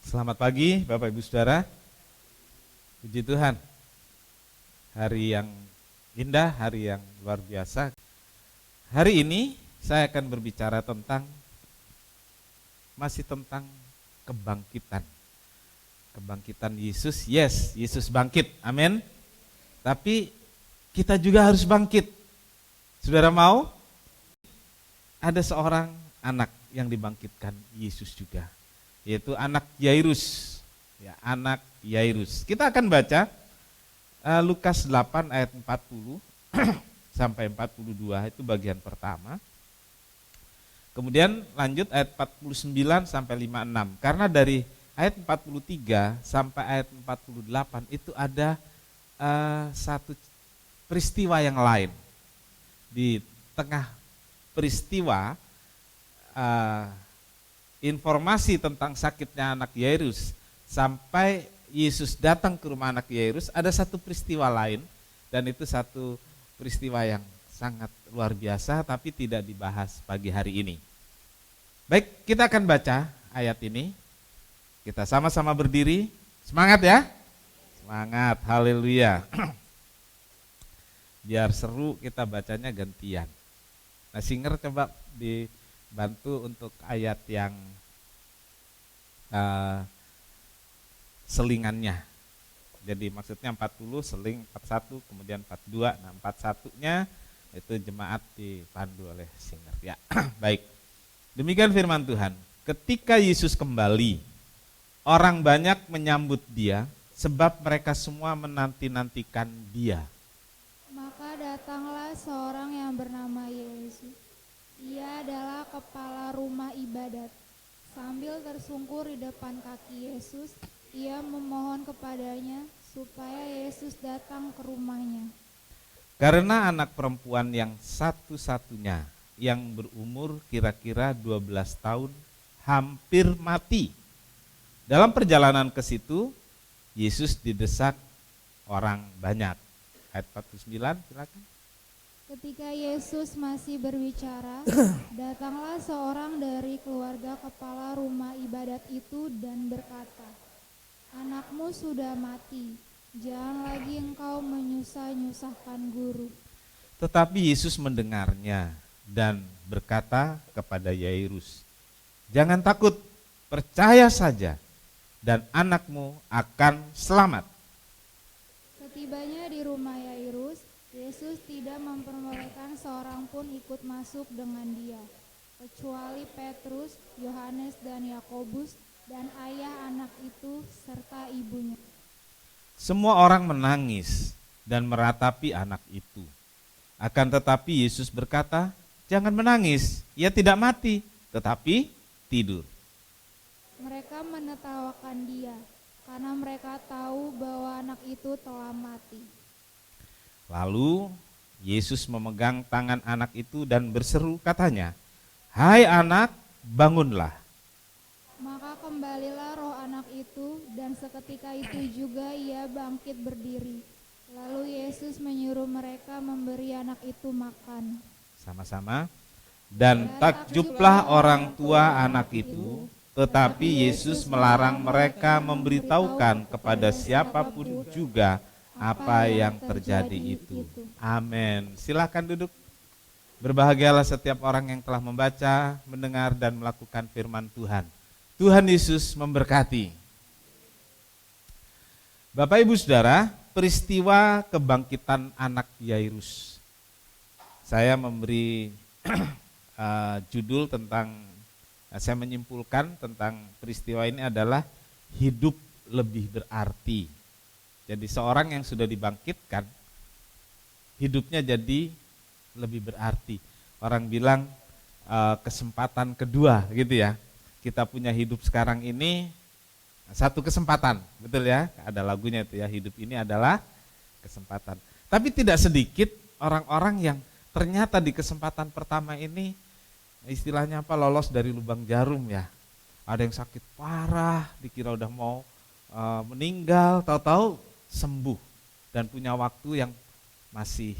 Selamat pagi Bapak Ibu Saudara. Puji Tuhan. Hari yang indah, hari yang luar biasa. Hari ini saya akan berbicara masih tentang kebangkitan. Kebangkitan Yesus, yes, Yesus bangkit, amin. Tapi kita juga harus bangkit. Saudara mau? Ada seorang anak yang dibangkitkan Yesus juga, yaitu anak Yairus. Ya, anak Yairus. Kita akan baca Lukas 8 ayat 40 sampai 42, itu bagian pertama. Kemudian lanjut ayat 49 sampai 56. Karena dari ayat 43 sampai ayat 48 itu ada satu peristiwa yang lain. Di tengah peristiwa informasi tentang sakitnya anak Yairus sampai Yesus datang ke rumah anak Yairus, ada satu peristiwa lain, dan itu satu peristiwa yang sangat luar biasa tapi tidak dibahas pagi hari ini. Baik, kita akan baca ayat ini. Kita sama-sama berdiri. Semangat ya. Semangat, haleluya. Biar seru kita bacanya gantian. Nah, singer coba dibantu untuk ayat yang selingannya. Jadi maksudnya 40 seling 41 kemudian 42. Nah, 41-nya itu jemaat dipandu oleh singer ya. Baik. Demikian firman Tuhan. Ketika Yesus kembali, orang banyak menyambut dia sebab mereka semua menanti-nantikan dia. Maka datanglah seorang yang bernama Yesus. Ia adalah kepala rumah ibadat. Sambil tersungkur di depan kaki Yesus, ia memohon kepadanya supaya Yesus datang ke rumahnya. Karena anak perempuan yang satu-satunya yang berumur kira-kira 12 tahun hampir mati. Dalam perjalanan ke situ, Yesus didesak orang banyak. Ayat 49, silakan. Ketika Yesus masih berbicara, datanglah seorang dari keluarga kepala rumah ibadat itu dan berkata, "Anakmu sudah mati, jangan lagi engkau menyusah-nyusahkan guru." Tetapi Yesus mendengarnya dan berkata kepada Yairus, "Jangan takut, percaya saja dan anakmu akan selamat." Setibanya di rumah Yairus, Yesus tidak memperbolehkan seorang pun ikut masuk dengan dia, kecuali Petrus, Yohanes dan Yakobus dan ayah anak itu serta ibunya. Semua orang menangis dan meratapi anak itu. Akan tetapi Yesus berkata, "Jangan menangis, ia tidak mati, tetapi tidur." Mereka menertawakan dia, karena mereka tahu bahwa anak itu telah mati. Lalu Yesus memegang tangan anak itu dan berseru katanya, "Hai anak, bangunlah." Maka kembalilah roh anak itu, dan seketika itu juga ia bangkit berdiri. Lalu Yesus menyuruh mereka memberi anak itu makan. Sama-sama. Dan takjublah orang tua anak itu, tetapi Yesus melarang mereka memberitahukan kepada siapapun juga apa yang terjadi itu. Amin. Silakan duduk. Berbahagialah setiap orang yang telah membaca, mendengar dan melakukan firman Tuhan. Tuhan Yesus memberkati. Bapak Ibu Saudara, peristiwa kebangkitan anak Yairus. Saya memberi judul saya menyimpulkan tentang peristiwa ini adalah hidup lebih berarti. Jadi seorang yang sudah dibangkitkan, hidupnya jadi lebih berarti. Orang bilang kesempatan kedua gitu ya. Kita punya hidup sekarang ini satu kesempatan, betul ya? Ada lagunya itu ya, hidup ini adalah kesempatan. Tapi tidak sedikit orang-orang yang ternyata di kesempatan pertama ini istilahnya apa, lolos dari lubang jarum ya. Ada yang sakit parah, dikira udah mau meninggal, tahu-tahu sembuh dan punya waktu yang masih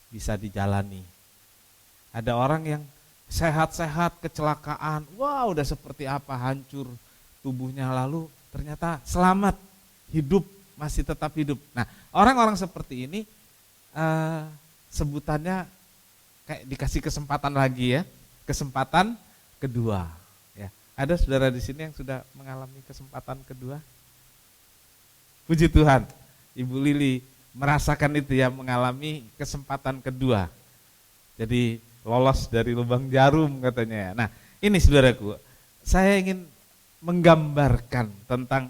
bisa dijalani. Ada orang yang sehat-sehat kecelakaan, wah udah seperti apa, hancur tubuhnya lalu ternyata selamat, hidup, masih tetap hidup. Nah, orang-orang seperti ini sebutannya kayak dikasih kesempatan lagi ya, kesempatan kedua. Ya, ada saudara di sini yang sudah mengalami kesempatan kedua? Puji Tuhan, Ibu Lili merasakan itu ya, mengalami kesempatan kedua. Jadi lolos dari lubang jarum katanya ya. Nah, ini saudaraku, saya ingin menggambarkan tentang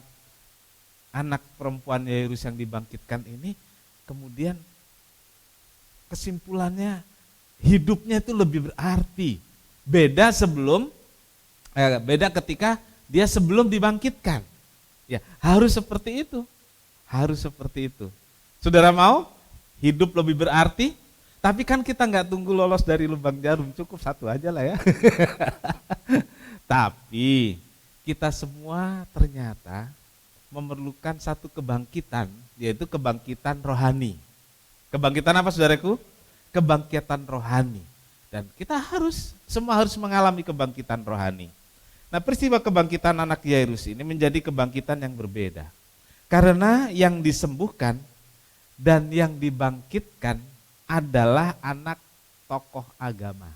anak perempuan Yairus yang dibangkitkan ini, kemudian kesimpulannya hidupnya itu lebih berarti. Beda ketika dia sebelum dibangkitkan. Ya, harus seperti itu. Harus seperti itu. Saudara mau hidup lebih berarti? Tapi kan kita nggak tunggu lolos dari lubang jarum, cukup satu aja lah ya. Tapi kita semua ternyata memerlukan satu kebangkitan, yaitu kebangkitan rohani. Kebangkitan apa saudaraku? Kebangkitan rohani. Dan kita semua harus mengalami kebangkitan rohani. Nah, peristiwa kebangkitan anak Yairus ini menjadi kebangkitan yang berbeda. Karena yang disembuhkan dan yang dibangkitkan adalah anak tokoh agama.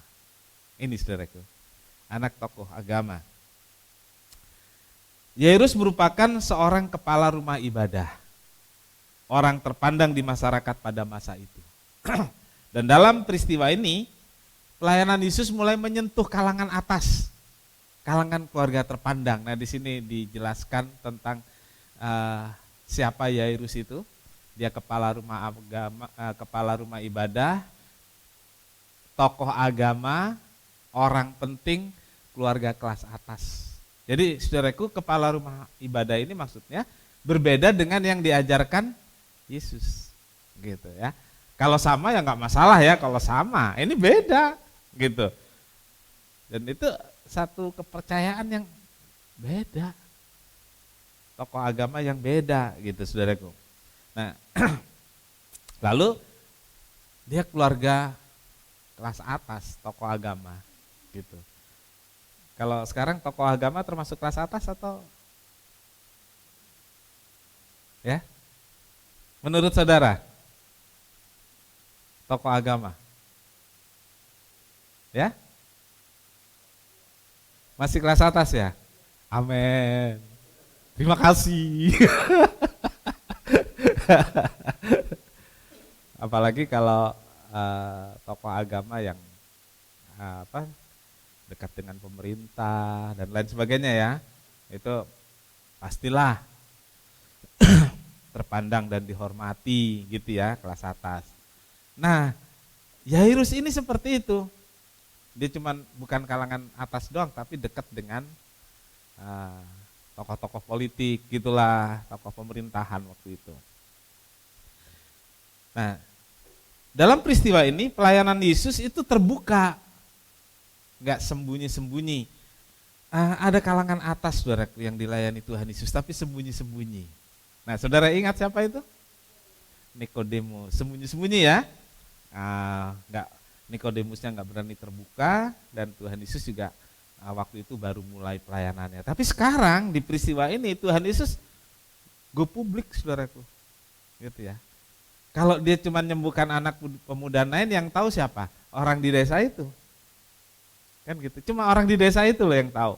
Ini saudaraku, anak tokoh agama. Yairus merupakan seorang kepala rumah ibadah, orang terpandang di masyarakat pada masa itu. Dan dalam peristiwa ini, pelayanan Yesus mulai menyentuh kalangan atas, kalangan keluarga terpandang. Nah, di sini dijelaskan tentang siapa Yairus itu. Dia kepala rumah agama, kepala rumah ibadah, tokoh agama, orang penting, keluarga kelas atas. Jadi saudaraku, kepala rumah ibadah ini maksudnya berbeda dengan yang diajarkan Yesus, gitu ya. Kalau sama ya nggak masalah ya, kalau sama, ini beda, gitu. Dan itu satu kepercayaan yang beda, tokoh agama yang beda, gitu saudaraku. Nah, lalu dia keluarga kelas atas, tokoh agama, gitu. Kalau sekarang tokoh agama termasuk kelas atas atau ya? Menurut saudara, tokoh agama, ya? Masih kelas atas ya? Amin. Terima kasih. Apalagi kalau tokoh agama yang dekat dengan pemerintah dan lain sebagainya ya, itu pastilah terpandang dan dihormati gitu ya, kelas atas. Nah, Yairus ini seperti itu. Dia bukan kalangan atas doang, tapi dekat dengan tokoh-tokoh politik gitulah, tokoh pemerintahan waktu itu. Nah, dalam peristiwa ini pelayanan Yesus itu terbuka, nggak sembunyi-sembunyi. Ada kalangan atas saudara yang dilayani Tuhan Yesus, tapi sembunyi-sembunyi. Nah, saudara ingat siapa itu? Nikodemus, sembunyi-sembunyi ya. Nikodemusnya nggak berani terbuka, dan Tuhan Yesus juga waktu itu baru mulai pelayanannya. Tapi sekarang di peristiwa ini Tuhan Yesus go publik saudaraku, gitu ya. Kalau dia cuma menyembuhkan anak pemuda lain, yang tahu siapa? Orang di desa itu. Kan gitu. Cuma orang di desa itu loh yang tahu.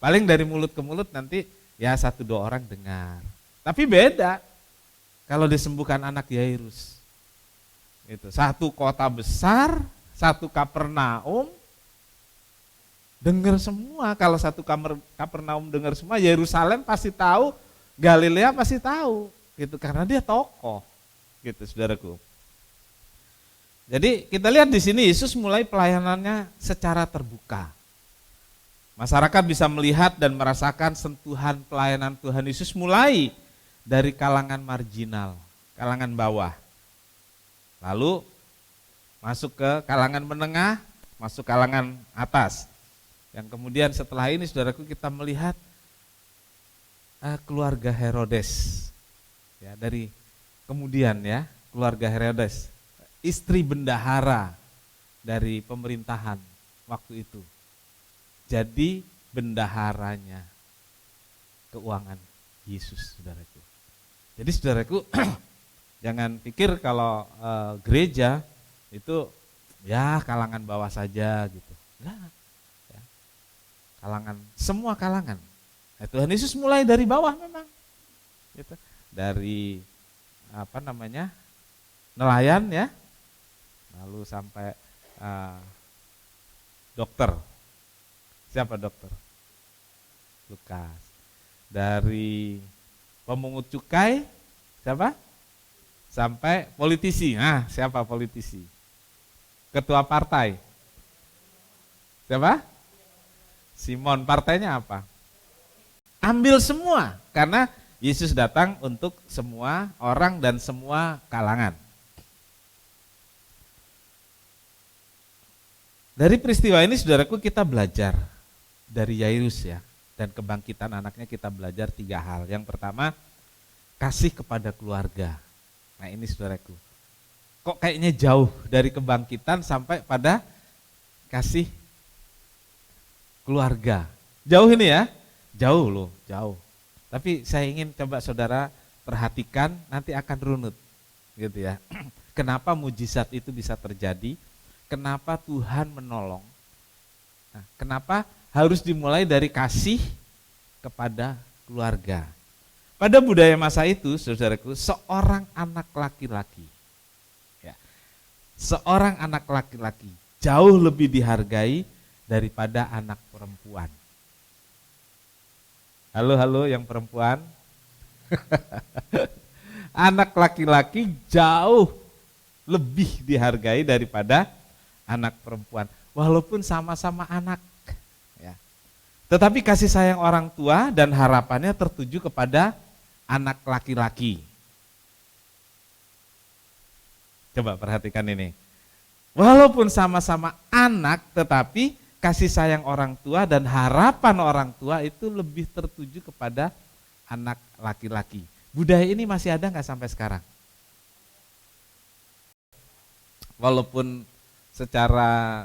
Paling dari mulut ke mulut nanti ya 1-2 orang dengar. Tapi beda kalau disembuhkan anak Yairus. Itu satu kota besar, satu Kapernaum, dengar semua. Kalau satu Kapernaum dengar semua, Yerusalem pasti tahu, Galilea pasti tahu, gitu, karena dia tokoh. Gitu saudaraku. Jadi kita lihat di sini Yesus mulai pelayanannya secara terbuka. Masyarakat bisa melihat dan merasakan sentuhan pelayanan Tuhan Yesus mulai dari kalangan marginal, kalangan bawah. Lalu masuk ke kalangan menengah, masuk kalangan atas. Yang kemudian setelah ini saudaraku kita melihat keluarga Herodes. Ya, dari kemudian ya, keluarga Herodes, istri bendahara dari pemerintahan waktu itu, jadi bendaharanya. keuangan Yesus, saudaraku. Jadi saudaraku, jangan pikir kalau gereja itu ya kalangan bawah saja gitu. Enggak. Ya. Kalangan, semua kalangan. Nah, Tuhan Yesus mulai dari bawah memang. Gitu. Dari nelayan ya. Lalu sampai dokter. Siapa dokter? Lukas. Dari pemungut cukai, siapa? Sampai politisi. Nah, siapa politisi? Ketua partai. Siapa? Simon. Partainya apa? Ambil semua, karena Yesus datang untuk semua orang dan semua kalangan. Dari peristiwa ini saudaraku kita belajar dari Yairus ya, dan kebangkitan anaknya kita belajar 3 hal. Yang pertama, kasih kepada keluarga. Nah ini saudaraku, kok kayaknya jauh dari kebangkitan sampai pada kasih keluarga. Jauh ini ya, jauh loh, jauh. Tapi saya ingin coba saudara perhatikan, nanti akan runut gitu ya. Kenapa mujizat itu bisa terjadi? Kenapa Tuhan menolong? Nah, kenapa harus dimulai dari kasih kepada keluarga? Pada budaya masa itu, saudaraku, seorang anak laki-laki, ya, seorang anak laki-laki jauh lebih dihargai daripada anak perempuan. Halo yang perempuan. Anak laki-laki jauh lebih dihargai daripada anak perempuan, walaupun sama-sama anak. Ya. Tetapi kasih sayang orang tua dan harapannya tertuju kepada anak laki-laki. Coba perhatikan ini. Walaupun sama-sama anak, tetapi kasih sayang orang tua dan harapan orang tua itu lebih tertuju kepada anak laki-laki. Budaya ini masih ada nggak sampai sekarang? Walaupun secara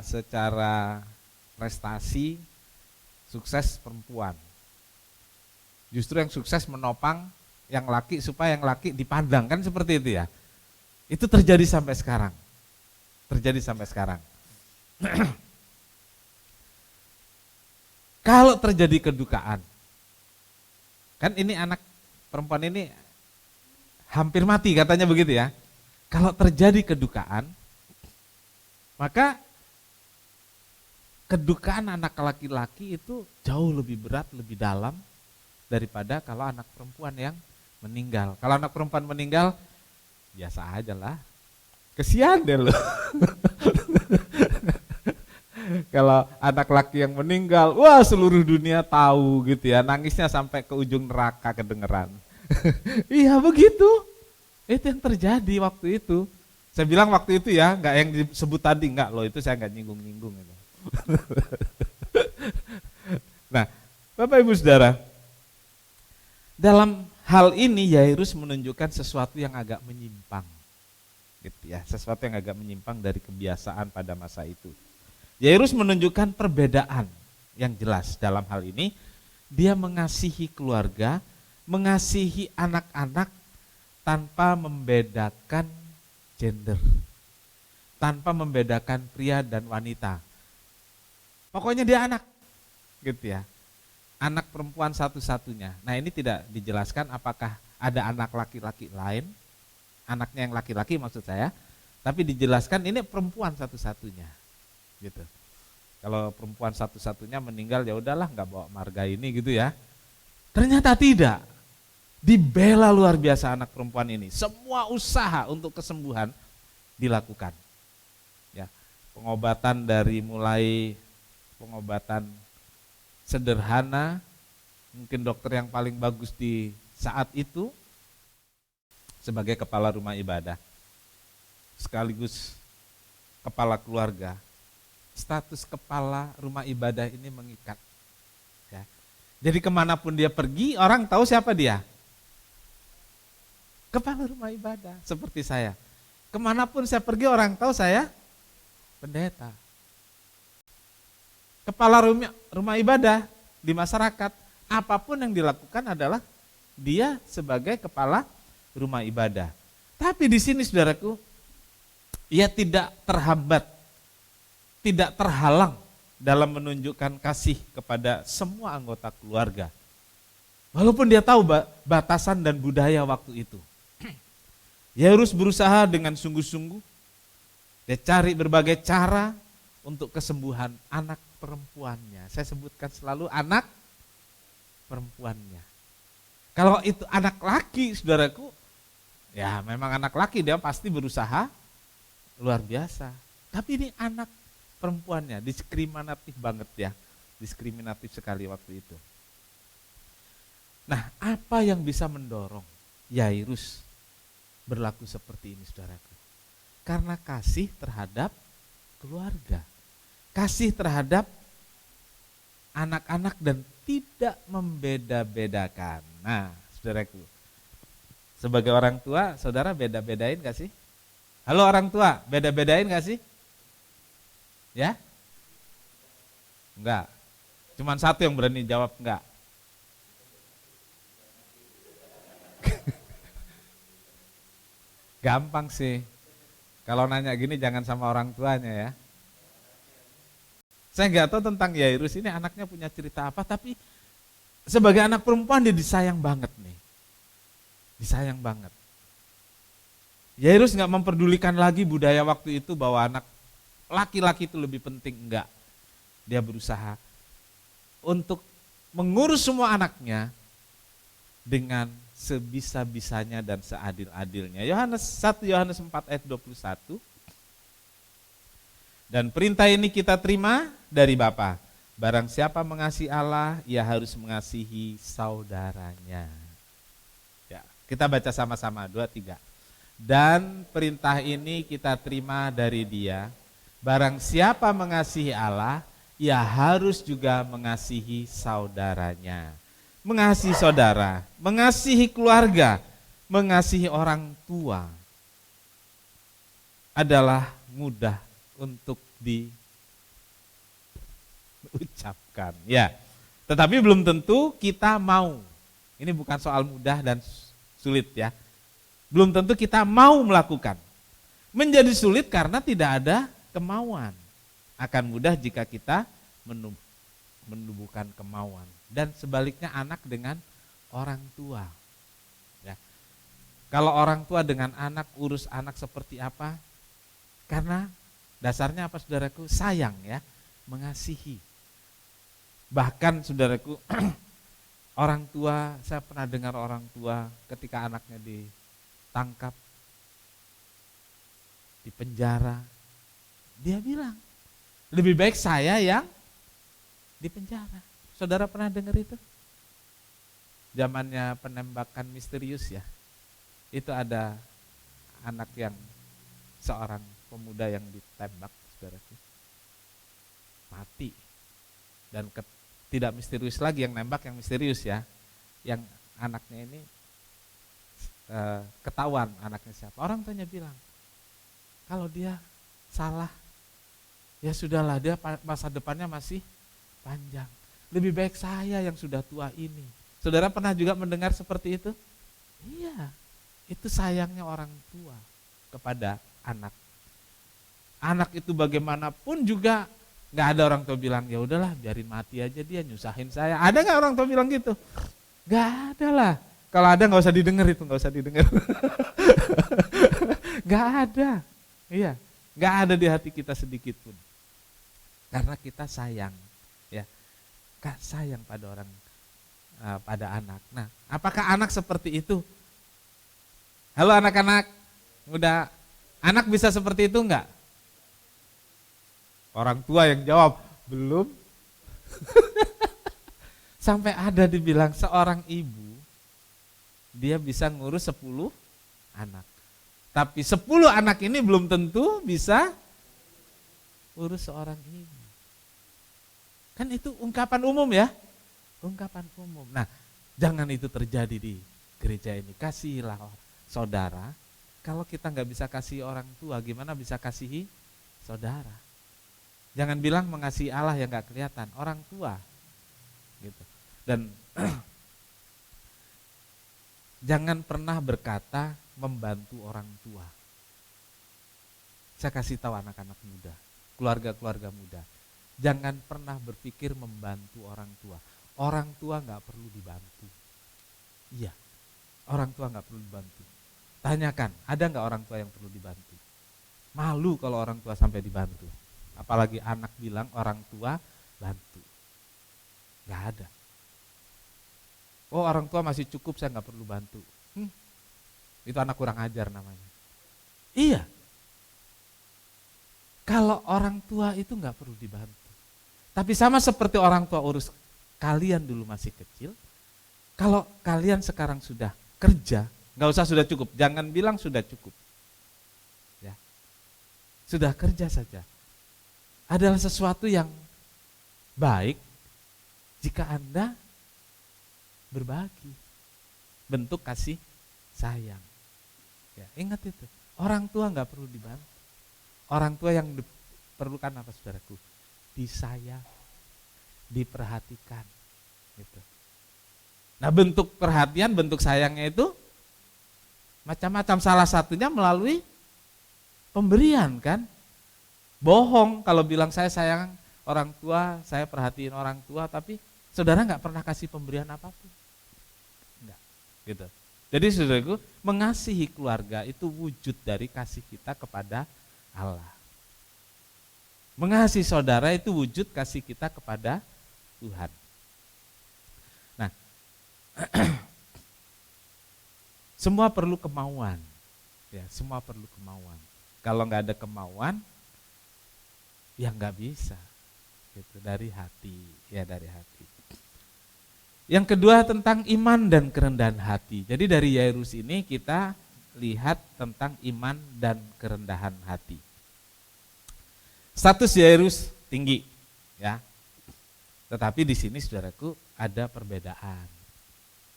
prestasi sukses perempuan, justru yang sukses menopang yang laki supaya yang laki dipandang, kan seperti itu ya. Itu terjadi sampai sekarang. Kalau terjadi kedukaan, kan ini anak perempuan ini hampir mati katanya begitu ya. Kalau terjadi kedukaan, maka kedukaan anak laki-laki itu jauh lebih berat, lebih dalam daripada kalau anak perempuan yang meninggal. Kalau anak perempuan meninggal, biasa aja lah. Kesian deh lo. Kalau anak laki yang meninggal, wah seluruh dunia tahu gitu ya, nangisnya sampai ke ujung neraka kedengeran. Iya begitu, itu yang terjadi waktu itu. Saya bilang waktu itu ya, nggak yang disebut tadi, nggak loh, itu saya nggak nyinggung-nyinggung itu. Nah, Bapak Ibu Saudara, dalam hal ini Yairus menunjukkan sesuatu yang agak menyimpang, gitu ya, sesuatu yang agak menyimpang dari kebiasaan pada masa itu. Yairus menunjukkan perbedaan yang jelas dalam hal ini. Dia mengasihi keluarga, mengasihi anak-anak tanpa membedakan gender, tanpa membedakan pria dan wanita. Pokoknya dia anak, gitu ya. Anak perempuan satu-satunya. Nah ini tidak dijelaskan apakah ada anak laki-laki lain, anaknya yang laki-laki maksud saya, tapi dijelaskan ini perempuan satu-satunya, gitu. Kalau perempuan satu-satunya meninggal ya udahlah, nggak bawa marga ini gitu ya. Ternyata tidak. Dibela luar biasa anak perempuan ini. Semua usaha untuk kesembuhan dilakukan. Ya, pengobatan dari mulai pengobatan sederhana, mungkin dokter yang paling bagus di saat itu sebagai kepala rumah ibadah, sekaligus kepala keluarga. Status kepala rumah ibadah ini mengikat. Ya. Jadi kemanapun dia pergi, orang tahu siapa dia. Kepala rumah ibadah, seperti saya. Kemanapun saya pergi orang tahu saya pendeta. Kepala rumah ibadah di masyarakat, apapun yang dilakukan adalah dia sebagai kepala rumah ibadah. Tapi di sini saudaraku, ia tidak terhambat, tidak terhalang dalam menunjukkan kasih kepada semua anggota keluarga. Walaupun dia tahu batasan dan budaya waktu itu. Yairus berusaha dengan sungguh-sungguh, dia cari berbagai cara untuk kesembuhan anak perempuannya. Saya sebutkan selalu anak perempuannya. Kalau itu anak laki, saudaraku, ya memang anak laki dia pasti berusaha luar biasa. Tapi ini anak perempuannya, diskriminatif banget ya. Diskriminatif sekali waktu itu. Nah, apa yang bisa mendorong Yairus berlaku seperti ini, saudaraku? Karena kasih terhadap keluarga. Kasih terhadap anak-anak dan tidak membeda-bedakan. Nah, saudaraku, sebagai orang tua, saudara beda-bedain gak sih? Halo orang tua, beda-bedain gak sih? Ya? Enggak. Cuman satu yang berani jawab enggak. Gampang sih. Kalau nanya gini jangan sama orang tuanya ya. Saya nggak tahu tentang Yairus ini anaknya punya cerita apa, tapi sebagai anak perempuan dia disayang banget nih. Disayang banget. Yairus nggak memperdulikan lagi budaya waktu itu bahwa anak laki-laki itu lebih penting, enggak. Dia berusaha untuk mengurus semua anaknya dengan sebisa-bisanya dan seadil-adilnya. 1 Yohanes 4 ayat 21. Dan perintah ini kita terima dari Bapa. Barang siapa mengasihi Allah, ia harus mengasihi saudaranya. Ya, kita baca sama-sama 2, 3. Dan perintah ini kita terima dari Dia. Barang siapa mengasihi Allah, ia harus juga mengasihi saudaranya. Mengasihi saudara, mengasihi keluarga, mengasihi orang tua adalah mudah untuk diucapkan. Ya, tetapi belum tentu kita mau. Ini bukan soal mudah dan sulit ya. Belum tentu kita mau melakukan. Menjadi sulit karena tidak ada kemauan. Akan mudah jika kita menumbuhkan kemauan. Dan sebaliknya anak dengan orang tua. Ya. Kalau orang tua dengan anak, urus anak seperti apa? Karena dasarnya apa saudaraku? Sayang ya, mengasihi. Bahkan saudaraku, orang tua, saya pernah dengar orang tua ketika anaknya ditangkap, di penjara, dia bilang, lebih baik saya yang di penjara. Saudara pernah dengar itu? Zamannya penembakan misterius ya. Itu ada anak yang seorang pemuda yang ditembak, saudaraku. Mati. Dan tidak misterius lagi yang nembak, yang misterius ya. Yang anaknya ini ketahuan anaknya siapa. Orang tuanya bilang, kalau dia salah, ya sudahlah, dia masa depannya masih panjang. Lebih baik saya yang sudah tua ini. Saudara pernah juga mendengar seperti itu? Iya, itu sayangnya orang tua kepada anak. Anak itu bagaimanapun juga nggak ada orang tua bilang ya udahlah biarin mati aja dia nyusahin saya. Ada nggak orang tua bilang gitu? Nggak ada lah. Kalau ada nggak usah didengar itu, nggak usah didengar. Nggak ada, iya, nggak ada di hati kita sedikit pun. Karena kita sayang, ya. Sayang pada orang, pada anak. Nah, apakah anak seperti itu? Halo anak-anak, udah anak bisa seperti itu enggak? Orang tua yang jawab, belum. Sampai ada dibilang seorang ibu, dia bisa ngurus 10 anak. Tapi 10 anak ini belum tentu bisa urus seorang ibu. Kan itu ungkapan umum ya, ungkapan umum. Nah, jangan itu terjadi di gereja ini. Kasihilah saudara. Kalau kita nggak bisa kasih orang tua, gimana bisa kasihi saudara? Jangan bilang mengasihi Allah yang nggak kelihatan, orang tua. Gitu. Dan jangan pernah berkata membantu orang tua. Saya kasih tahu anak-anak muda, keluarga-keluarga muda, jangan pernah berpikir membantu orang tua. Orang tua nggak perlu dibantu. Iya, orang tua nggak perlu dibantu. Tanyakan, ada nggak orang tua yang perlu dibantu? Malu kalau orang tua sampai dibantu. Apalagi anak bilang orang tua bantu. Nggak ada. Oh, orang tua masih cukup, saya nggak perlu bantu. Itu anak kurang ajar namanya. Iya. Kalau orang tua itu nggak perlu dibantu. Tapi sama seperti orang tua urus kalian dulu masih kecil, kalau kalian sekarang sudah kerja, nggak usah sudah cukup, jangan bilang sudah cukup. Ya. Sudah kerja saja. Adalah sesuatu yang baik jika Anda berbagi. Bentuk kasih sayang. Ya, ingat itu. Orang tua nggak perlu dibantu. Orang tua yang diperlukan apa, saudaraku? Disayang, diperhatikan. Gitu. Nah, bentuk perhatian, bentuk sayangnya itu macam-macam. Salah satunya melalui pemberian, kan? Bohong kalau bilang saya sayang orang tua, saya perhatiin orang tua, tapi saudara nggak pernah kasih pemberian apapun. Enggak, gitu. Jadi saudaraku, mengasihi keluarga itu wujud dari kasih kita kepada Allah. Mengasihi saudara itu wujud kasih kita kepada Tuhan. Nah, semua perlu kemauan. Ya, semua perlu kemauan. Kalau nggak ada kemauan, ya nggak bisa. Gitu, dari hati, ya dari hati. Yang kedua tentang iman dan kerendahan hati. Jadi dari Yairus ini kita lihat tentang iman dan kerendahan hati. Status Yairus tinggi, ya. Tetapi di sini saudaraku ada perbedaan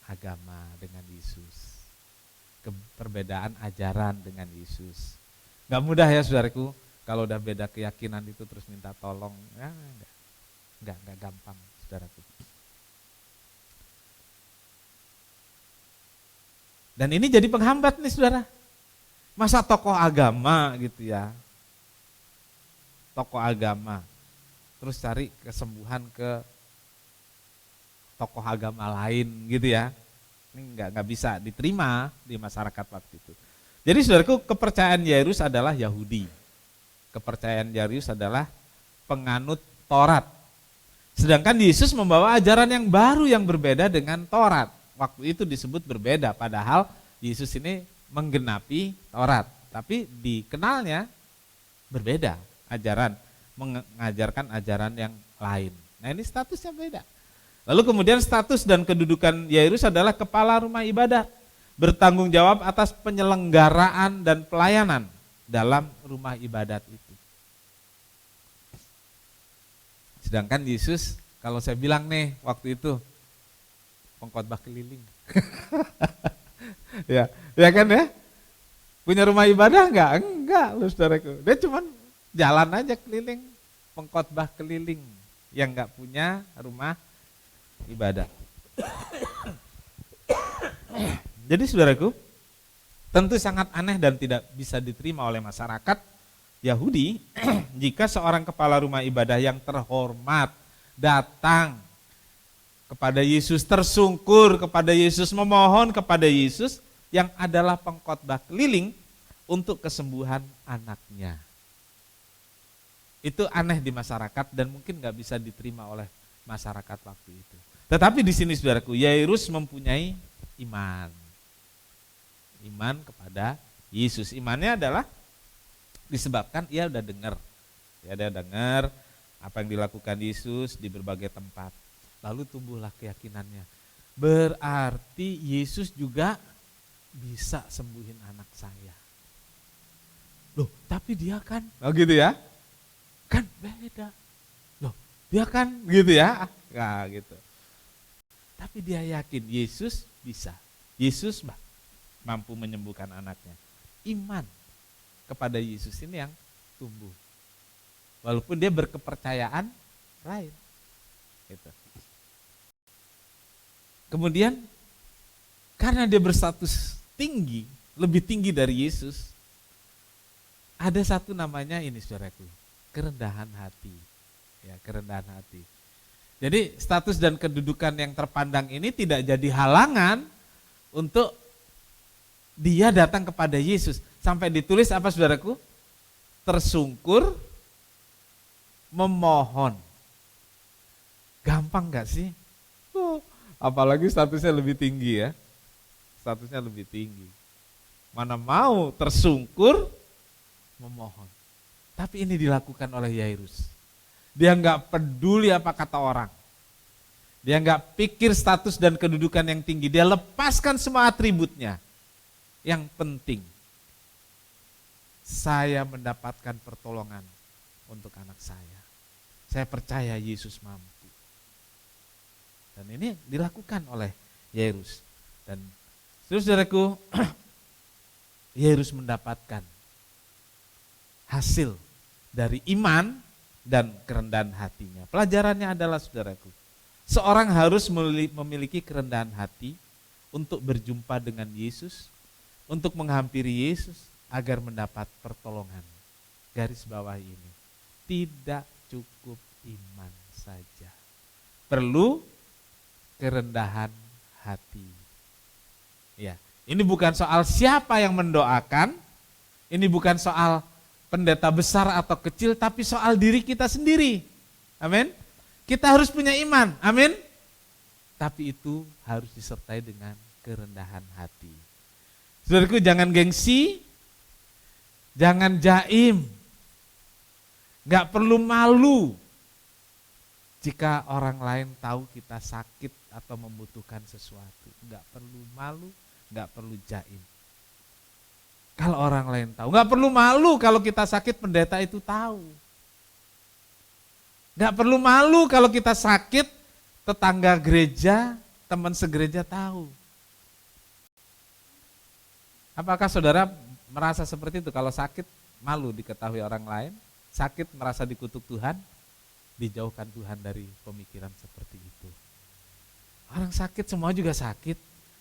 agama dengan Yesus. Perbedaan ajaran dengan Yesus. Gak mudah ya saudaraku, kalau udah beda keyakinan itu terus minta tolong, ya enggak gampang saudaraku. Dan ini jadi penghambat nih saudara. Masa tokoh agama gitu ya, tokoh agama, terus cari kesembuhan ke tokoh agama lain gitu ya. Ini nggak bisa diterima di masyarakat waktu itu. Jadi saudaraku, kepercayaan Yairus adalah Yahudi. Kepercayaan Yairus adalah penganut Taurat. Sedangkan Yesus membawa ajaran yang baru yang berbeda dengan Taurat. Waktu itu disebut berbeda, padahal Yesus ini menggenapi Taurat. Tapi dikenalnya berbeda ajaran, mengajarkan ajaran yang lain. Nah, ini statusnya beda. Lalu kemudian status dan kedudukan Yairus adalah kepala rumah ibadat, bertanggung jawab atas penyelenggaraan dan pelayanan dalam rumah ibadat itu. Sedangkan Yesus, kalau saya bilang nih waktu itu, pengkhotbah keliling. ya kan ya? Punya rumah ibadah enggak? Enggak, lu saudaraku. Dia cuman jalan aja keliling, pengkhotbah keliling yang enggak punya rumah ibadah. Jadi saudaraku, tentu sangat aneh dan tidak bisa diterima oleh masyarakat Yahudi jika seorang kepala rumah ibadah yang terhormat datang kepada Yesus, tersungkur kepada Yesus, memohon kepada Yesus yang adalah pengkhotbah keliling untuk kesembuhan anaknya. Itu aneh di masyarakat dan mungkin nggak bisa diterima oleh masyarakat waktu itu. Tetapi di sini saudaraku, Yairus mempunyai iman. Iman kepada Yesus. Imannya adalah disebabkan ia udah dengar. Dia dengar apa yang dilakukan Yesus di berbagai tempat. Lalu tumbuhlah keyakinannya. Berarti Yesus juga bisa sembuhin anak saya. Loh, tapi dia kan, oh gitu ya, kan beda. Loh, dia kan gitu ya, nah gitu. Tapi dia yakin Yesus bisa. Yesus mampu menyembuhkan anaknya. Iman kepada Yesus ini yang tumbuh. Walaupun dia berkepercayaan lain. Gitu. Kemudian karena dia berstatus tinggi, lebih tinggi dari Yesus, ada satu namanya ini saudaraku, kerendahan hati. Ya, kerendahan hati. Jadi status dan kedudukan yang terpandang ini tidak jadi halangan untuk dia datang kepada Yesus. Sampai ditulis apa saudaraku? Tersungkur memohon. Gampang gak sih? Apalagi statusnya lebih tinggi ya. Statusnya lebih tinggi. Mana mau tersungkur memohon. Tapi ini dilakukan oleh Yairus. Dia nggak peduli apa kata orang. Dia nggak pikir status dan kedudukan yang tinggi. Dia lepaskan semua atributnya. Yang penting, saya mendapatkan pertolongan untuk anak saya. Saya percaya Yesus mampu. Dan ini dilakukan oleh Yairus. Dan saudaraku, Yairus mendapatkan hasil dari iman dan kerendahan hatinya. Pelajarannya adalah saudaraku, seorang harus memiliki kerendahan hati untuk berjumpa dengan Yesus, untuk menghampiri Yesus agar mendapat pertolongan. Garis bawah ini, tidak cukup iman saja, perlu kerendahan hati. Ya, ini bukan soal siapa yang mendoakan, ini bukan soal pendeta besar atau kecil, tapi soal diri kita sendiri. Amin. Kita harus punya iman. Amin. Tapi itu harus disertai dengan kerendahan hati. Saudaraku, jangan gengsi, jangan jaim, gak perlu malu jika orang lain tahu kita sakit atau membutuhkan sesuatu. Gak perlu malu, gak perlu jaim. Kalau orang lain tahu, nggak perlu malu kalau kita sakit pendeta itu tahu. Nggak perlu malu kalau kita sakit tetangga gereja, teman segereja tahu. Apakah saudara merasa seperti itu? Kalau sakit malu diketahui orang lain, sakit merasa dikutuk Tuhan, dijauhkan Tuhan dari pemikiran seperti itu. Orang sakit semua juga sakit.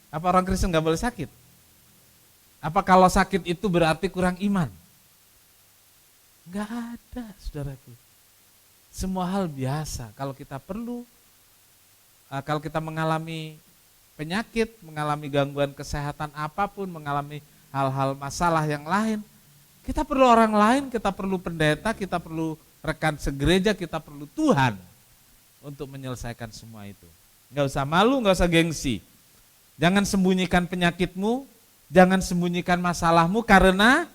Apa orang Kristen nggak boleh sakit? Apa kalau sakit itu berarti kurang iman? Enggak ada, saudaraku. Semua hal biasa. Kalau kita kalau kita mengalami penyakit, mengalami gangguan kesehatan apapun, mengalami hal-hal masalah yang lain, kita perlu orang lain, kita perlu pendeta, kita perlu rekan segereja, kita perlu Tuhan untuk menyelesaikan semua itu. Enggak usah malu, enggak usah gengsi. Jangan sembunyikan penyakitmu, jangan sembunyikan masalahmu karena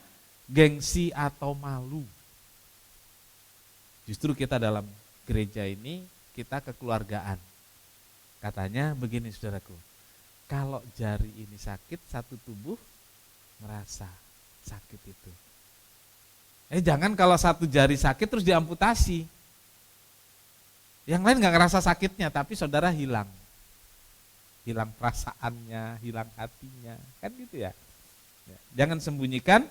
gengsi atau malu. Justru kita dalam gereja ini, kita kekeluargaan. Katanya begini saudaraku, kalau jari ini sakit, satu tubuh merasa sakit itu. Jangan kalau satu jari sakit terus diamputasi. Yang lain gak ngerasa sakitnya, tapi saudara hilang. Hilang perasaannya, hilang hatinya, kan gitu ya. Jangan sembunyikan,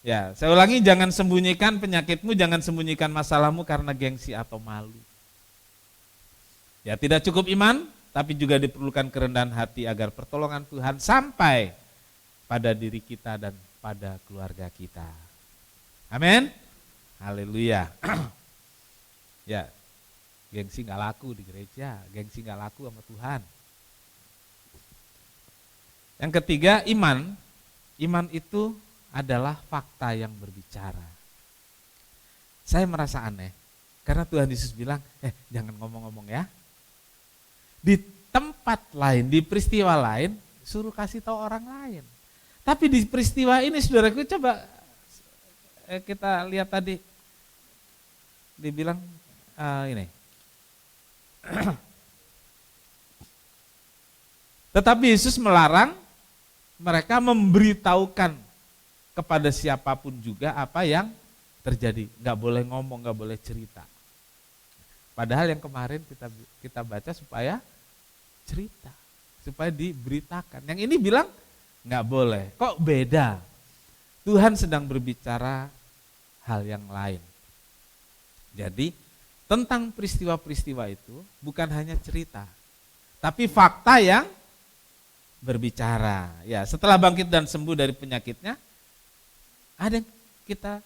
ya saya ulangi, jangan sembunyikan penyakitmu, jangan sembunyikan masalahmu karena gengsi atau malu. Ya tidak cukup iman, tapi juga diperlukan kerendahan hati agar pertolongan Tuhan sampai pada diri kita dan pada keluarga kita. Amin. Haleluya. Ya, gengsi gak laku di gereja, gengsi gak laku sama Tuhan. Yang ketiga, iman. Iman itu adalah fakta yang berbicara. Saya merasa aneh, karena Tuhan Yesus bilang, jangan ngomong-ngomong ya. Di tempat lain, di peristiwa lain, suruh kasih tahu orang lain. Tapi di peristiwa ini, saudaraku, coba kita lihat tadi, dibilang ini. Tetapi Yesus melarang mereka memberitahukan kepada siapapun juga apa yang terjadi. Nggak boleh ngomong, nggak boleh cerita. Padahal yang kemarin kita baca supaya cerita, supaya diberitakan. Yang ini bilang nggak boleh. Kok beda? Tuhan sedang berbicara hal yang lain. Jadi tentang peristiwa-peristiwa itu bukan hanya cerita, tapi fakta yang berbicara. Ya, setelah bangkit dan sembuh dari penyakitnya, ada yang kita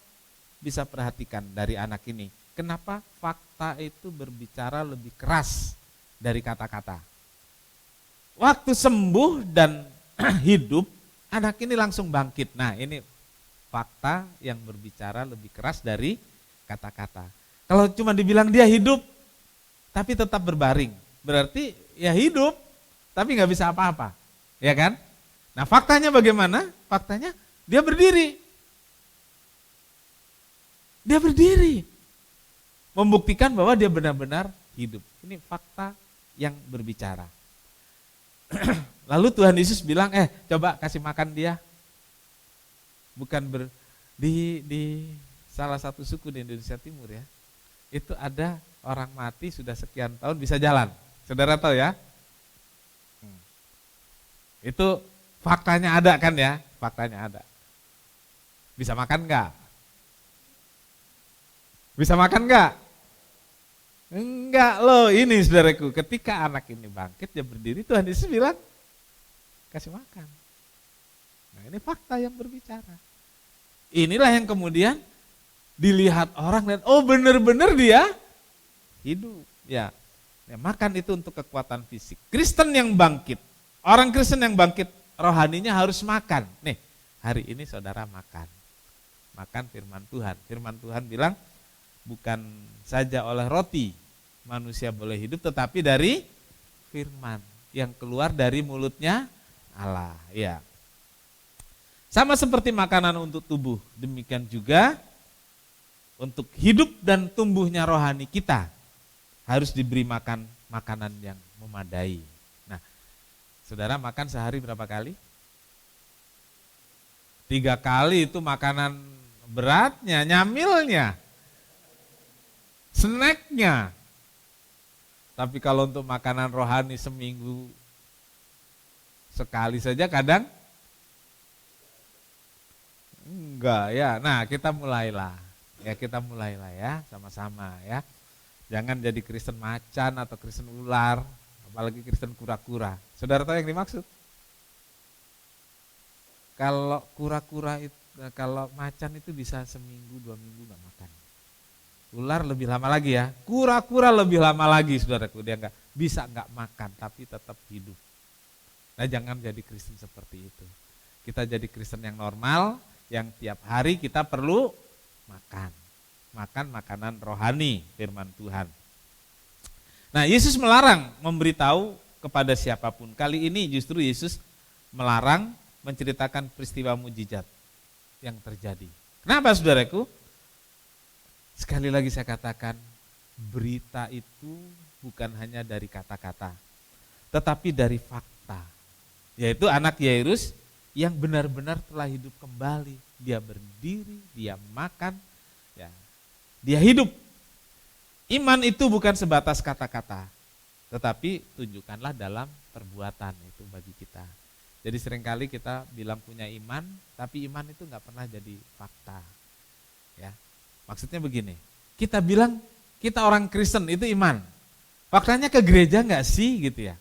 bisa perhatikan dari anak ini. Kenapa fakta itu berbicara lebih keras dari kata-kata? Waktu sembuh dan hidup, anak ini langsung bangkit. Nah, ini fakta yang berbicara lebih keras dari kata-kata. Kalau cuma dibilang dia hidup, tapi tetap berbaring, berarti ya hidup, tapi nggak bisa apa-apa, ya kan? Nah, faktanya bagaimana? Faktanya dia berdiri. Dia berdiri, membuktikan bahwa dia benar-benar hidup. Ini fakta yang berbicara. Lalu Tuhan Yesus bilang, coba kasih makan dia. Bukan di salah satu suku di Indonesia Timur ya, itu ada orang mati sudah sekian tahun bisa jalan. Saudara tahu ya? Itu faktanya ada kan ya? Faktanya ada. Bisa makan enggak? Bisa makan enggak? Enggak loh, ini saudaraku, ketika anak ini bangkit, dia berdiri, Tuhan Yesus bilang, kasih makan. Nah, ini fakta yang berbicara. Inilah yang kemudian dilihat orang dan oh benar-benar dia hidup. Ya, makan itu untuk kekuatan fisik. Kristen yang bangkit, orang Kristen yang bangkit rohaninya harus makan. Nih, hari ini saudara makan. Makan firman Tuhan. Firman Tuhan bilang, bukan saja oleh roti manusia boleh hidup, tetapi dari firman yang keluar dari mulutnya Allah. Ya. Sama seperti makanan untuk tubuh, demikian juga untuk hidup dan tumbuhnya rohani kita harus diberi makan makanan yang memadai. Nah, saudara makan sehari berapa kali? 3 kali itu makanan beratnya, nyamilnya. Snacknya. Tapi kalau untuk makanan rohani seminggu sekali saja kadang enggak ya. Nah, kita mulailah. Ya, kita mulailah ya, sama-sama ya. Jangan jadi Kristen macan atau Kristen ular, apalagi Kristen kura-kura. Saudara tahu yang dimaksud? Kalau kura-kura itu, kalau macan itu bisa seminggu 2 minggu enggak makan. Ular lebih lama lagi ya, kura-kura lebih lama lagi saudaraku, dia enggak makan tapi tetap hidup. Nah, jangan jadi Kristen seperti itu. Kita jadi Kristen yang normal, yang tiap hari kita perlu makan makanan rohani firman Tuhan. Nah, Yesus melarang memberitahu kepada siapapun. Kali ini justru Yesus melarang menceritakan peristiwa mujizat yang terjadi. Kenapa saudaraku? Sekali lagi saya katakan, berita itu bukan hanya dari kata-kata, tetapi dari fakta. Yaitu anak Yairus yang benar-benar telah hidup kembali. Dia berdiri, dia makan, ya, dia hidup. Iman itu bukan sebatas kata-kata, tetapi tunjukkanlah dalam perbuatan itu bagi kita. Jadi seringkali kita bilang punya iman, tapi iman itu nggak pernah jadi fakta. Ya. Maksudnya begini, kita bilang kita orang Kristen itu iman. Faktanya ke gereja enggak sih gitu ya.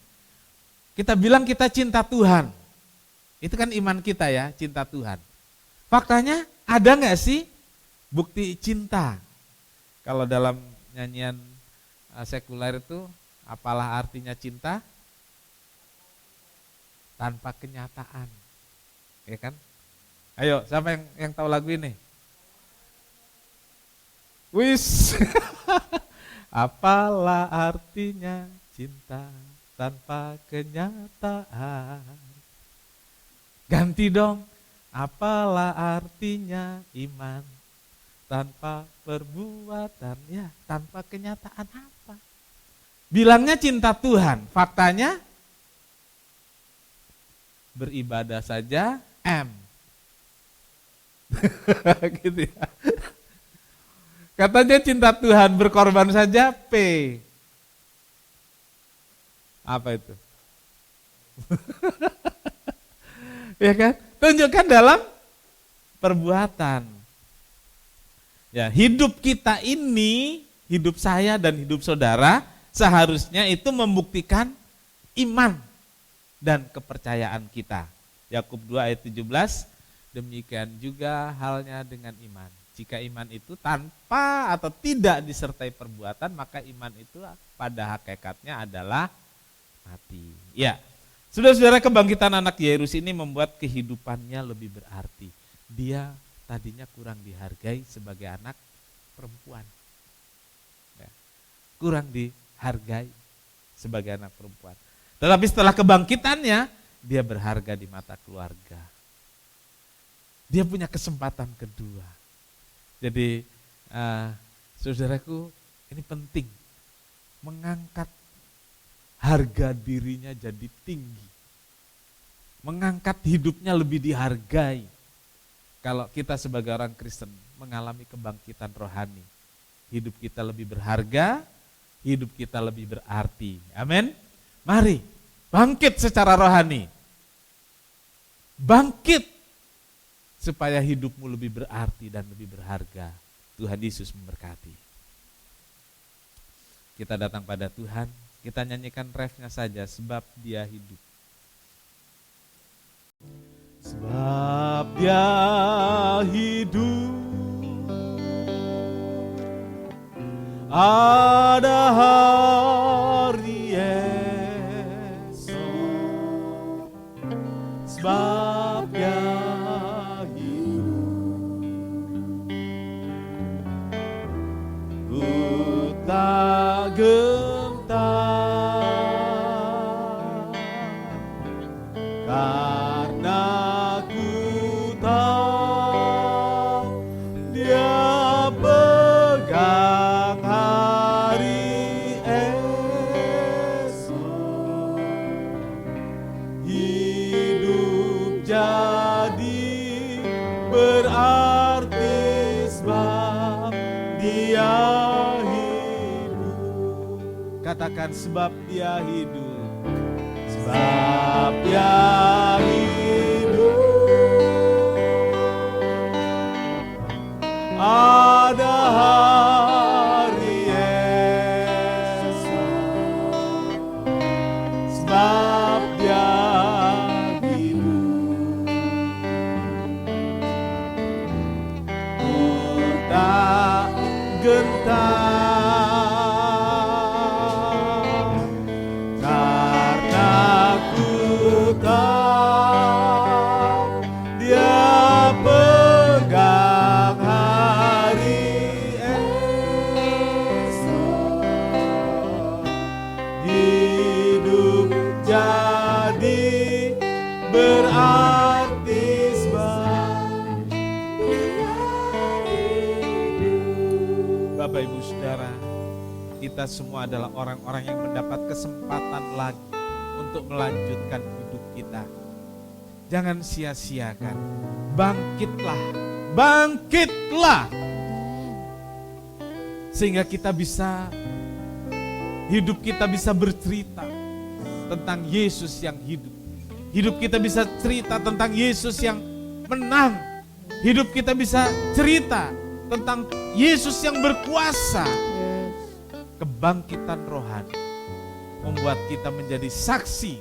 Kita bilang kita cinta Tuhan. Itu kan iman kita ya, cinta Tuhan. Faktanya ada enggak sih bukti cinta? Kalau dalam nyanyian sekuler itu, apalah artinya cinta? Tanpa kenyataan. Ya kan? Ayo, siapa yang tahu lagu ini? Wis, apalah artinya cinta tanpa kenyataan? Ganti dong, apalah artinya iman tanpa perbuatan? Ya, tanpa kenyataan apa? Bilangnya cinta Tuhan, faktanya beribadah saja M. Gitu ya. Katanya cinta Tuhan, berkorban saja P. Apa itu? Ya kan? Tunjukkan dalam perbuatan. Ya, hidup kita ini, hidup saya dan hidup saudara, seharusnya itu membuktikan iman. dan kepercayaan kita. Yakub 2 ayat 17, demikian juga halnya dengan iman. Jika iman itu tanpa atau tidak disertai perbuatan, maka iman itu pada hakikatnya adalah mati. Ya, saudara-saudara, kebangkitan anak Yairus ini membuat kehidupannya lebih berarti. Dia tadinya kurang dihargai sebagai anak perempuan. Ya, kurang dihargai sebagai anak perempuan. Tetapi setelah kebangkitannya, dia berharga di mata keluarga. Dia punya kesempatan kedua. Jadi saudaraku, ini penting mengangkat harga dirinya jadi tinggi. Mengangkat hidupnya lebih dihargai. Kalau kita sebagai orang Kristen mengalami kebangkitan rohani, hidup kita lebih berharga, hidup kita lebih berarti. Amin. Mari bangkit secara rohani. Bangkit supaya hidupmu lebih berarti dan lebih berharga. Tuhan Yesus memberkati. Kita datang pada Tuhan, kita nyanyikan refnya saja, sebab Dia hidup. Sebab Dia hidup, ada hari esok. Sebab Dia tak gentar, karena ku tahu Dia pegang hari esok. Hidup jadi berarti sebab Dia. Katakan, sebab Dia hidup. Sebab Dia hidup, ada hari esok. Sebab Dia hidup, ku tak gentar. Bapak Ibu Saudara, kita semua adalah orang-orang yang mendapat kesempatan lagi untuk melanjutkan hidup kita. Jangan sia-siakan, bangkitlah, bangkitlah. Sehingga kita bisa, hidup kita bisa bercerita tentang Yesus yang hidup. Hidup kita bisa cerita tentang Yesus yang menang. Hidup kita bisa cerita tentang Yesus yang berkuasa. Kebangkitan rohani membuat kita menjadi saksi,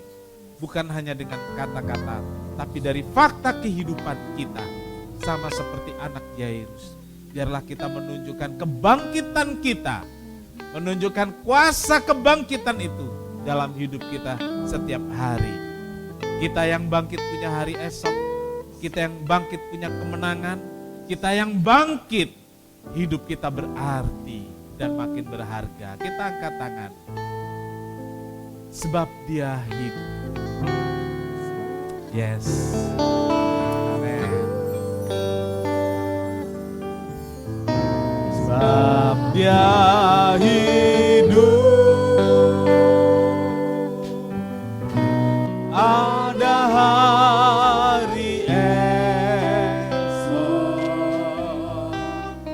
bukan hanya dengan kata-kata, tapi dari fakta kehidupan kita. Sama seperti anak Yairus, biarlah kita menunjukkan kebangkitan kita, menunjukkan kuasa kebangkitan itu dalam hidup kita setiap hari. Kita yang bangkit punya hari esok, kita yang bangkit punya kemenangan, kita yang bangkit, hidup kita berarti dan makin berharga. Kita angkat tangan. Sebab Dia hidup. Yes. Amen. Sebab Dia hidup, ada hari esok.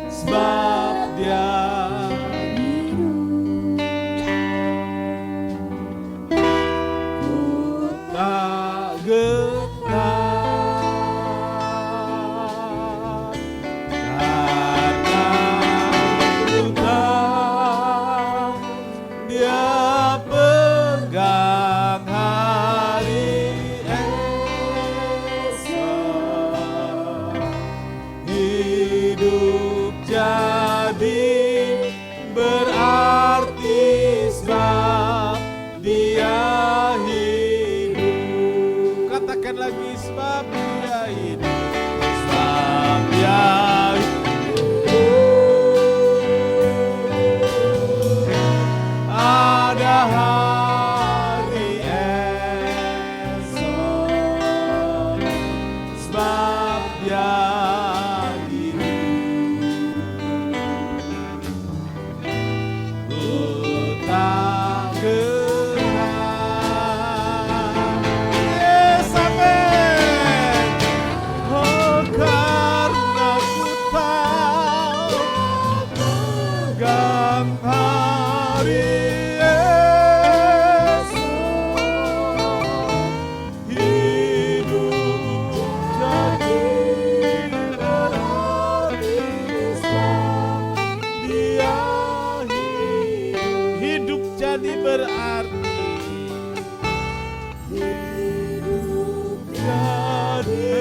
Sebab Dia pegang hari lagi sebab dia hidup, sebab dia ada hari esok, sebab dia hidup. Ku tak gentar. Yes, amin. Oh, karena ku tahu pegang hari berarti hidup jadi berarti dia hidup.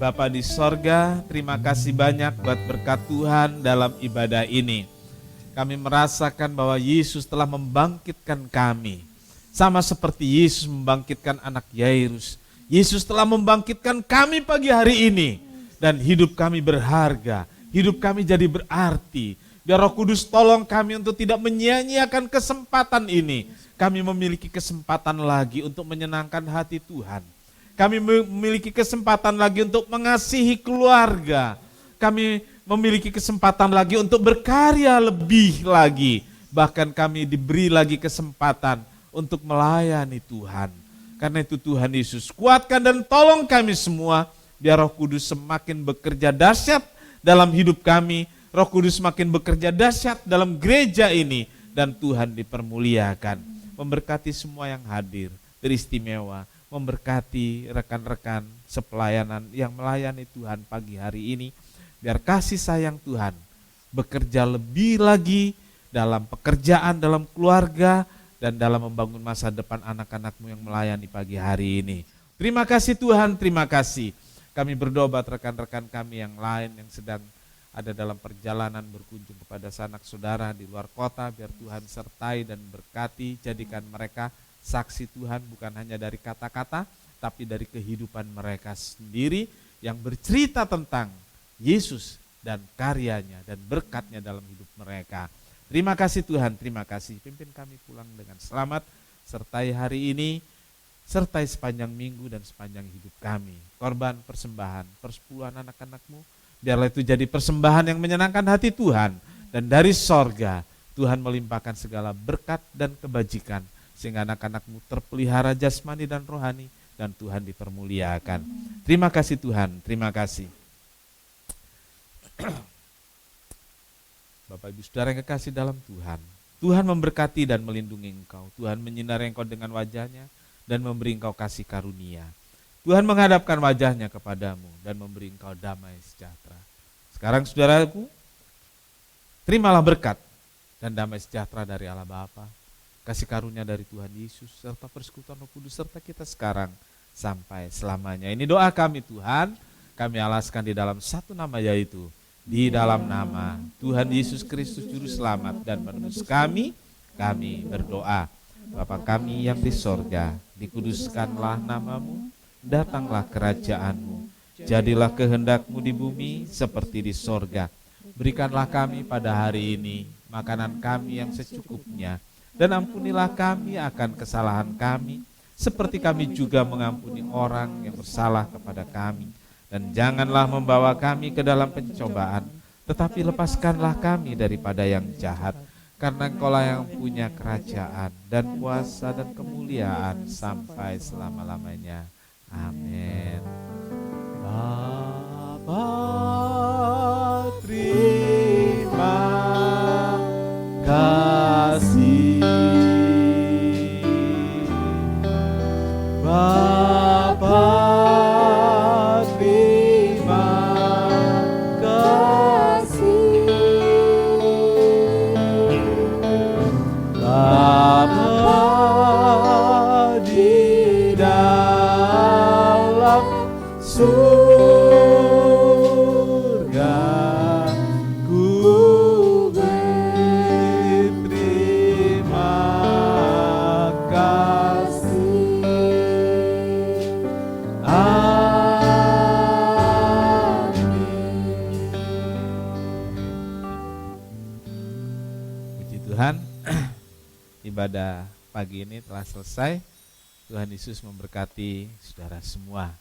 Bapa di sorga, terima kasih banyak buat berkat Tuhan dalam ibadah ini. Kami merasakan bahwa Yesus telah membangkitkan kami. Sama seperti Yesus membangkitkan anak Yairus. Yesus telah membangkitkan kami pagi hari ini. Dan hidup kami berharga. Hidup kami jadi berarti. Biar Roh Kudus tolong kami untuk tidak menyia-nyiakan kesempatan ini. Kami memiliki kesempatan lagi untuk menyenangkan hati Tuhan. Kami memiliki kesempatan lagi untuk mengasihi keluarga. Kami memiliki kesempatan lagi untuk berkarya lebih lagi. Bahkan kami diberi lagi kesempatan untuk melayani Tuhan. Karena itu Tuhan Yesus kuatkan dan tolong kami semua, biar Roh Kudus semakin bekerja dahsyat dalam hidup kami, Roh Kudus semakin bekerja dahsyat dalam gereja ini, dan Tuhan dipermuliakan. Memberkati semua yang hadir, teristimewa, memberkati rekan-rekan sepelayanan yang melayani Tuhan pagi hari ini, biar kasih sayang Tuhan bekerja lebih lagi dalam pekerjaan, dalam keluarga, dan dalam membangun masa depan anak-anak-Mu yang melayani pagi hari ini. Terima kasih Tuhan, terima kasih. Kami berdoa buat rekan-rekan kami yang lain yang sedang ada dalam perjalanan berkunjung kepada sanak saudara di luar kota, biar Tuhan sertai dan berkati, jadikan mereka saksi Tuhan bukan hanya dari kata-kata, tapi dari kehidupan mereka sendiri yang bercerita tentang Yesus dan karyanya dan berkatnya dalam hidup mereka. Terima kasih Tuhan, terima kasih. Pimpin kami pulang dengan selamat, sertai hari ini, sertai sepanjang minggu dan sepanjang hidup kami. Korban persembahan, persepuluhan anak-anak-Mu, biarlah itu jadi persembahan yang menyenangkan hati Tuhan. Dan dari sorga, Tuhan melimpahkan segala berkat dan kebajikan, sehingga anak-anak-Mu terpelihara jasmani dan rohani, dan Tuhan dipermuliakan. Terima kasih Tuhan, terima kasih. Bapak Ibu Saudara yang kekasih dalam Tuhan, Tuhan memberkati dan melindungi engkau. Tuhan menyinari engkau dengan wajahnya dan memberi engkau kasih karunia. Tuhan menghadapkan wajahnya kepadamu dan memberi engkau damai sejahtera. Sekarang saudaraku, terimalah berkat dan damai sejahtera dari Allah Bapa, kasih karunia dari Tuhan Yesus, serta persekutuan Roh Kudus serta kita sekarang sampai selamanya. Ini doa kami Tuhan, kami alaskan di dalam satu nama, yaitu di dalam nama Tuhan Yesus Kristus Juru Selamat dan Penebus kami berdoa. Bapa kami yang di sorga, dikuduskanlah namamu, datanglah kerajaanmu, jadilah kehendak-Mu di bumi seperti di sorga. Berikanlah kami pada hari ini makanan kami yang secukupnya, dan ampunilah kami akan kesalahan kami, seperti kami juga mengampuni orang yang bersalah kepada kami. Dan janganlah membawa kami ke dalam pencobaan, tetapi lepaskanlah kami daripada yang jahat. Karena Engkau-lah yang punya kerajaan dan kuasa dan kemuliaan sampai selama-lamanya. Amin. Bapa, terima kasih. Bapa, Tuhan, ibadah pagi ini telah selesai. Tuhan Yesus memberkati saudara semua.